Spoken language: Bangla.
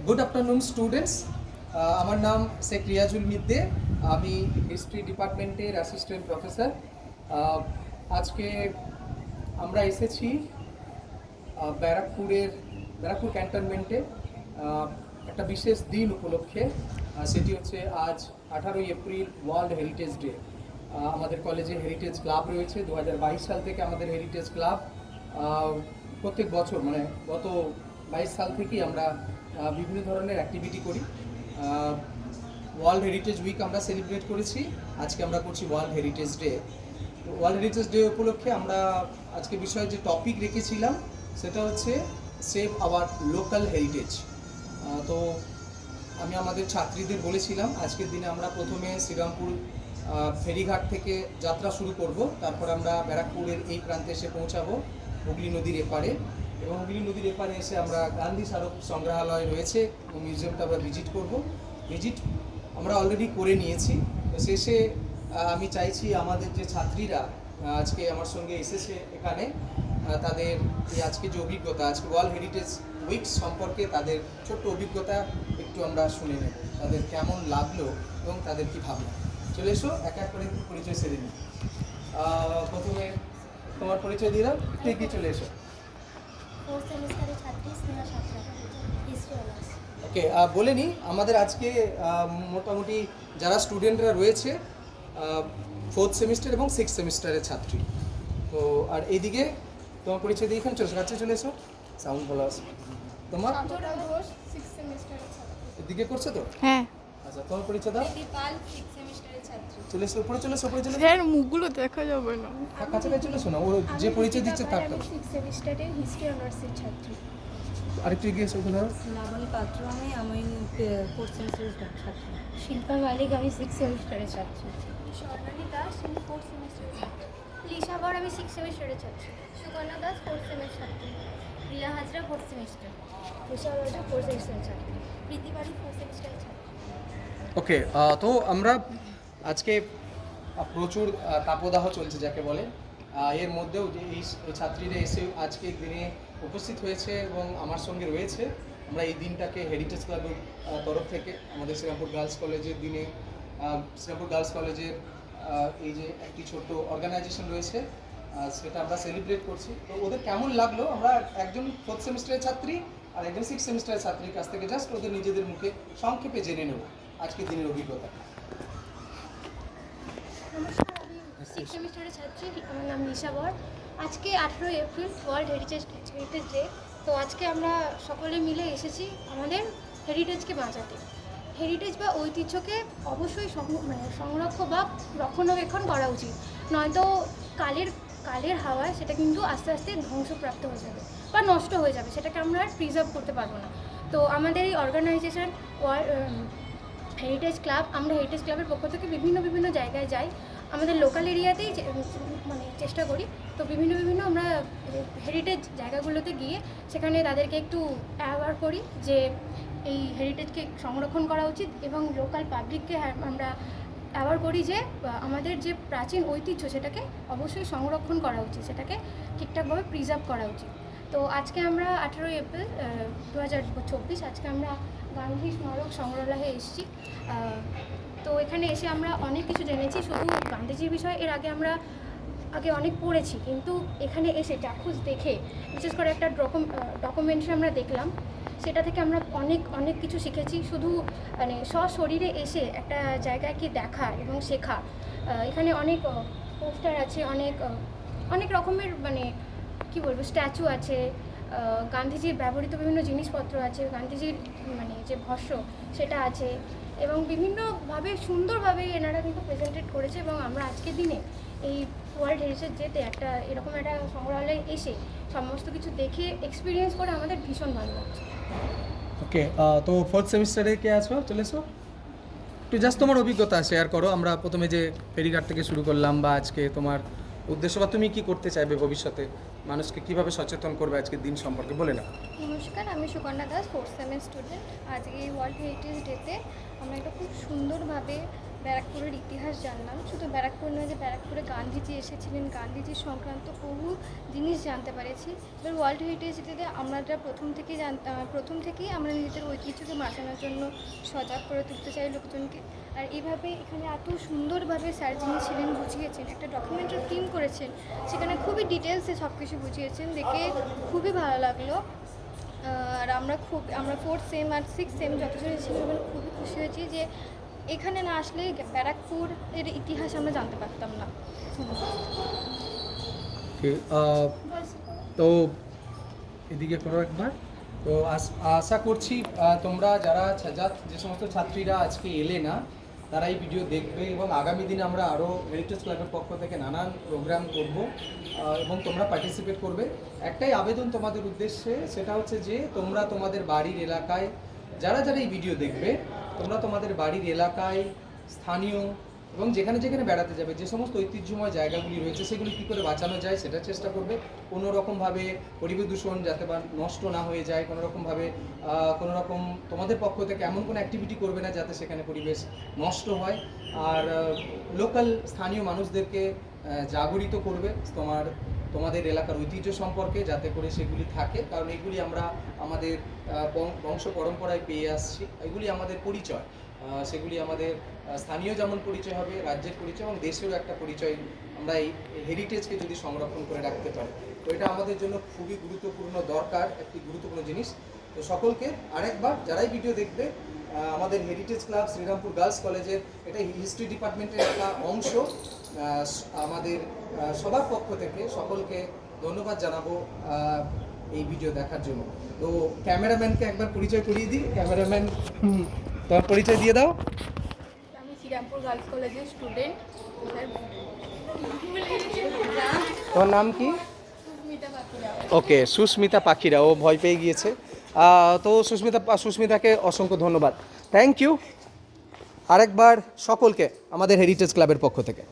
Good afternoon students. আমার নাম শেখ রিয়াজুল মিদ্দে। আমি হিস্ট্রি ডিপার্টমেন্টের অ্যাসিস্ট্যান্ট প্রফেসর। আজকে আমরা এসেছি ব্যারাকপুর ক্যান্টনমেন্টে একটা বিশেষ দিন উপলক্ষে। সেটি হচ্ছে আজ 18ই এপ্রিল ওয়ার্ল্ড হেরিটেজ ডে। আমাদের কলেজে হেরিটেজ ক্লাব রয়েছে। 2022 সাল থেকে আমাদের হেরিটেজ ক্লাব প্রত্যেক বছর মানে গত 22 সাল থেকেই আমরা বিভিন্ন ধরনের অ্যাক্টিভিটি করি। ওয়ার্ল্ড হেরিটেজ উইক আমরা সেলিব্রেট করেছি, আজকে আমরা করছি world heritage day. World heritage day উপলক্ষে আমরা আজকে বিষয়ে যে টপিক রেখেছিলাম সেটা হচ্ছে সেভ আওয়ার লোকাল হেরিটেজ। তো আমি আমাদের ছাত্রীদের বলেছিলাম আজকের দিনে আমরা প্রথমে শ্রীরামপুর ফেরিঘাট থেকে যাত্রা শুরু করব, তারপর আমরা ব্যারাকপুরের এই প্রান্তে এসে পৌঁছাবো হুগলি নদীর এপারে, এবং হুগলি নদীর এপারে এসে আমরা গান্ধী স্মারক সংগ্রহালয় রয়েছে মিউজিয়ামটা আমরা ভিজিট আমরা অলরেডি করে নিয়েছি। তো শেষে আমি চাইছি আমাদের যে ছাত্রীরা আজকে আমার সঙ্গে এসেছে এখানে, তাদের এই আজকে যে অভিজ্ঞতা, আজকে ওয়ার্ল্ড হেরিটেজ উইক সম্পর্কে তাদের ছোট্ট অভিজ্ঞতা একটু আমরা শুনে নেব, তাদের কেমন লাগলো এবং তাদের কী ভাবনা। চলে এসো, এক এক করে পরিচয় সেরে নিই। প্রথমে তোমার পরিচয় দিলাম, তুই কি চলে এসো। ওকে, বলে নিই আমাদের আজকে মোটামুটি যারা স্টুডেন্টরা রয়েছে 4th সেমিস্টার এবং 6th সেমিস্টারের ছাত্রী। তো আর এইদিকে তোমার পরিচয় দিয়ে এখানে কাছে চলে এসো, সাউন্ড ভালো আছে তোমার। এদিকে করছো তো? হ্যাঁ। আচ্ছা, তোমার পরিচয় দাও। চলে এসো, উপরে চলে এসো, উপরে চলে এসো। স্যার মুখগুলো দেখা যাবে না। কাছাকাছি চলে এসো না, ও যে পরিচয় দিচ্ছে তার কথা। 6th সেমিস্টারের হিস্ট্রি অনার্সের ছাত্রী। আরেকটু এগিয়ে এসো ওখানে। লাবণী পাত্র, আমি 4th সেমিস্টারের ছাত্রী। শিল্পা মালিক, আমি 6th সেমিস্টারের ছাত্রী। স্বর্ণালী দাস, আমি 4th সেমিস্টারের ছাত্রী। লিসা বর, আমি 6th সেমিস্টারের ছাত্রী। সুকন্যা দাস, 4th সেমিস্টার ছাত্রী। Riya Hazra, 4th semester. তুষার ওটা 4th সেমিস্টারের ছাত্রী। প্রীতি বাড়ি, 4th সেমিস্টারের ছাত্রী। ওকে, তো আমরা আজকে প্রচুর তাপদাহ চলছে যাকে বলে, এর মধ্যেও যে এই ছাত্রীরা এসে আজকে দিনে উপস্থিত হয়েছে এবং আমার সঙ্গে রয়েছে। আমরা এই দিনটাকে হেরিটেজ ক্লাবের তরফ থেকে আমাদের শ্রীরামপুর গার্লস কলেজের দিনে শ্রীরামপুর গার্লস কলেজের এই যে একটি ছোট্ট অর্গানাইজেশন রয়েছে সেটা আমরা সেলিব্রেট করছি। তো ওদের কেমন লাগলো, আমরা একজন 4th সেমিস্টারের ছাত্রী আর একজন 6th সেমিস্টারের ছাত্রীর কাছ থেকে জাস্ট ওদের নিজেদের মুখে সংক্ষেপে জেনে নেব আজকের দিনের অভিজ্ঞতা। নমস্কার, আমি 6th সেমিস্টারের ছাত্রী। আমার নাম লিসা বর। আজকে 18ই এপ্রিল ওয়ার্ল্ড হেরিটেজ ডে। তো আজকে আমরা সকলে মিলে এসেছি আমাদের হেরিটেজকে বাঁচাতে। হেরিটেজ বা ঐতিহ্যকে অবশ্যই সংরক্ষণ বা রক্ষণাবেক্ষণ করা উচিত, নয়তো কালের হাওয়ায় সেটা কিন্তু আস্তে আস্তে ধ্বংসপ্রাপ্ত হয়ে যাবে বা নষ্ট হয়ে যাবে, সেটাকে আমরা আর প্রিজার্ভ করতে পারবো না। তো আমাদের এই অর্গানাইজেশন হেরিটেজ ক্লাব, আমরা হেরিটেজ ক্লাবের পক্ষ থেকে বিভিন্ন জায়গায় যাই, আমাদের লোকাল এরিয়াতেই চেষ্টা করি। তো বিভিন্ন আমরা হেরিটেজ জায়গাগুলোতে গিয়ে সেখানে তাদেরকে একটু অ্যাওয়ার করি যে এই হেরিটেজকে সংরক্ষণ করা উচিত, এবং লোকাল পাবলিককে আমরা অ্যাওয়ার করি যে আমাদের যে প্রাচীন ঐতিহ্য সেটাকে অবশ্যই সংরক্ষণ করা উচিত, সেটাকে ঠিকঠাকভাবে প্রিজার্ভ করা উচিত। তো আজকে আমরা 18ই এপ্রিল 2024 আজকে আমরা গান্ধী স্মারক সংগ্রহালয়ে এসেছি। তো এখানে এসে আমরা অনেক কিছু জেনেছি। শুধু গান্ধীজির বিষয়ে এর আগে অনেক পড়েছি, কিন্তু এখানে এসে চাক্ষুষ দেখে, বিশেষ করে একটা ডকুমেন্টারি আমরা দেখলাম, সেটা থেকে আমরা অনেক কিছু শিখেছি। শুধু সশরীরে এসে একটা জায়গাকে দেখা এবং শেখা। এখানে অনেক পোস্টার আছে, অনেক রকমের কি বলবো স্ট্যাচু আছে, গান্ধীজির ব্যবহৃত বিভিন্ন জিনিসপত্র আছে, গান্ধীজির যে ভাষ্য সেটা আছে, এবং বিভিন্নভাবে সুন্দরভাবে এনারা কিন্তু প্রেজেন্টেড করেছে। এবং আমরা আজকের দিনে এই ওয়ার্ল্ড হেরিটেজ ডেতে এরকম একটা সংগ্রহালয়ে এসে সমস্ত কিছু দেখে এক্সপিরিয়েন্স করে আমাদের ভীষণ ভালো লাগছে। ওকে, তো 4th সেমিস্টারে কে আছো, চলে এসো, একটু জাস্ট তোমার অভিজ্ঞতা শেয়ার করো। আমরা প্রথমে যে ফেরিঘাট থেকে শুরু করলাম, বা আজকে তোমার উদ্দেশ্য বা তুমি কি করতে চাইবে ভবিষ্যতে, মানুষকে কিভাবে সচেতন করবে আজকের দিন সম্পর্কে বলে নাও। নমস্কার, আমি Sukanya Das, 4th semester student. আজকে এই ওয়ার্ল্ড হেরিটেজ ডেতে আমরা একটা খুব সুন্দরভাবে ব্যারাকপুরের ইতিহাস জানলাম। শুধু ব্যারাকপুর নয়, যে ব্যারাকপুরে গান্ধীজি এসেছিলেন, গান্ধীজির সংক্রান্ত বহু জিনিস জানতে পেরেছি। এবার ওয়ার্ল্ড হেরিটেজ ডেতে আমরা প্রথম থেকেই আমরা নিজেদের ঐতিহ্যকে বাঁচানোর জন্য সজাগ করে তুলতে চাই লোকজনকে। আর এইভাবে এখানে এত সুন্দরভাবে স্যার যিনি ছিলেন বুঝিয়েছেন, একটা ডকুমেন্টারি ফিল্ম করেছেন, সেখানে খুবই ডিটেলসে সব কিছু বুঝিয়েছেন, দেখে খুবই ভালো লাগলো। আর আমরা 4th সেম আর 6th সেম যতজন ছিলাম আমরা খুবই খুশি হয়েছি যে এখানে না আসলে ব্যারাকপুর এর ইতিহাস আমরা জানতে পারতাম না। তো এদিকে করো একবার। তো আশা করছি তোমরা যে সমস্ত ছাত্রীরা আজকে এলে না তারা এই ভিডিও দেখবে, এবং আগামী দিনে আমরা আরও হেরিটেজ ক্লাবের পক্ষ থেকে নানান প্রোগ্রাম করব এবং তোমরা পার্টিসিপেট করবে। একটাই আবেদন তোমাদের উদ্দেশ্যে, সেটা হচ্ছে যে তোমরা তোমাদের বাড়ির এলাকায় যারা এই ভিডিও দেখবে, তোমরা তোমাদের বাড়ির এলাকায় স্থানীয় এবং যেখানে বেড়াতে যাবে যে সমস্ত ঐতিহ্যময় জায়গাগুলি রয়েছে সেগুলি কী করে বাঁচানো যায় সেটা চেষ্টা করবে। কোনো রকমভাবে পরিবেশ দূষণ যাতে বা নষ্ট না হয়ে যায়, কোনো রকম তোমাদের পক্ষ থেকে এমন কোনো অ্যাক্টিভিটি করবে না যাতে সেখানে পরিবেশ নষ্ট হয়। আর লোকাল স্থানীয় মানুষদেরকে জাগরিত করবে তোমাদের এলাকার ঐতিহ্য সম্পর্কে, যাতে করে সেগুলি থাকে, কারণ এগুলি আমরা আমাদের বংশ পরম্পরায় পেয়ে আসছি। এগুলি আমাদের পরিচয়, সেগুলি আমাদের স্থানীয় যেমন পরিচয় হবে, রাজ্যের পরিচয় এবং দেশেরও একটা পরিচয়। আমরা এই হেরিটেজকে যদি সংরক্ষণ করে রাখতে পারি, তো এটা আমাদের জন্য খুবই গুরুত্বপূর্ণ দরকার, একটি গুরুত্বপূর্ণ জিনিস। তো সকলকে আরেকবার যারাই ভিডিও দেখবে, আমাদের হেরিটেজ ক্লাব শ্রীরামপুর গার্লস কলেজের এটা হিস্ট্রি ডিপার্টমেন্টের একটা অংশ, আমাদের সবার পক্ষ থেকে সকলকে ধন্যবাদ জানাবো এই ভিডিও দেখার জন্য। তো ক্যামেরাম্যানকে একবার পরিচয় করিয়ে দিই। ক্যামেরাম্যান, তোমার পরিচয় দিয়ে দাও। আমি শ্রীরামপুর গার্লস কলেজের স্টুডেন্ট। তোমার নাম কি? ওকে, সুস্মিতা পাখিরা, ও ভয় পেয়ে গিয়েছে। তো সুস্মিতাকে অসংখ্য ধন্যবাদ, থ্যাংক ইউ আরেকবার সকলকে আমাদের হেরিটেজ ক্লাবের পক্ষ থেকে।